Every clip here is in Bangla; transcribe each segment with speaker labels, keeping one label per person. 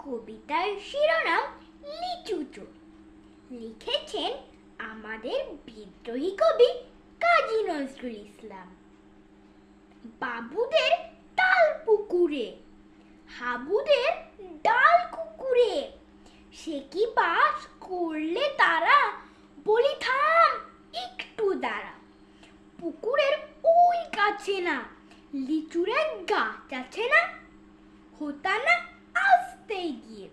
Speaker 1: কবিতার শিরোনাম লিচু চোর। লিখেছেন আমাদের বিদ্রোহী কবি কাজী নজরুল ইসলাম। বাবুদের তাল পুকুরে, হাবুদের ডাল কুকুরে, সে কি বাস করলে তারা, বলি থাম একটু দাঁড়া। পুকুরের ওই কাছে না লিচুরের গাছ আছে না, হতা না আসতে গিয়ে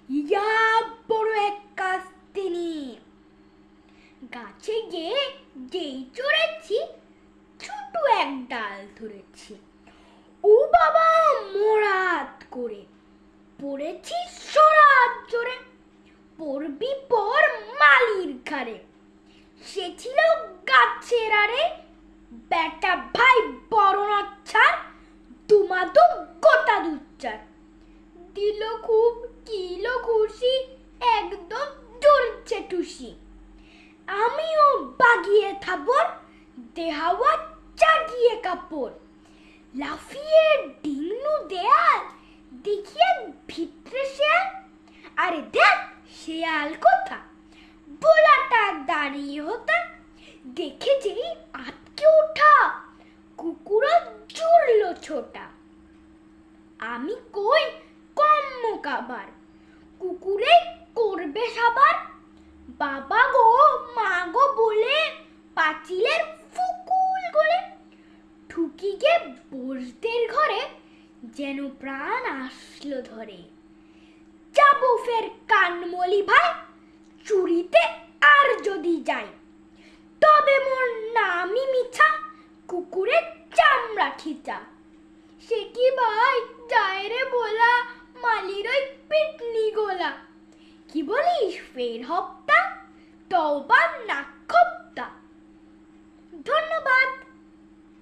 Speaker 1: ইয়া বড় এক কাস্তে নিয়ে। গাছে গিয়ে যেই চড়েছি ছোট এক ডাল ধরেছি, ও বাবা মোরাত করে পড়েছি সরাত জোরে। পড়বি পর মালির ঘাড়ে, সে ছিল গাছের আরে, বেটা ভাই বড় নাচ্ছার, দুমাদুম গোটা দুচ্চার। দিল খুব কিলো খুশি, একদম জ্বলছে টুসি। আমিও বাগিয়ে থাবর, দেহাওয়া চাগিয়ে কাপড়। লাফিয়ে ডিংনু দেয়াল, দেখিয়ে ভিতরে শেয়াল। আরে দেখ শেয়াল কোথা, বোলাটা দাঁড়িয়ে হতা। দেখে যেই আটকে ওঠা, কুকুরা জুড়ল ছোটা। আমি কই কম্ম কাবার, কুকুরে করবে সাবার। বাবা গো মা গো বলে পাঁচিলের ফুকুল গলে ঠুকি গে বসদের ঘরে, যেন প্রাণ আসলো ধরে। যাবো ফের কানমলি ভাই, চুরিতে আর যদি যাই, তবে মোর নামই মিছা, কুকুরের চামড়া খিচা। সে কি ভাই যায় রে বলা, মালির ওই পিটনি গোলা। কি বলিস ফের হপ্তা, তওবা নাক্ষপ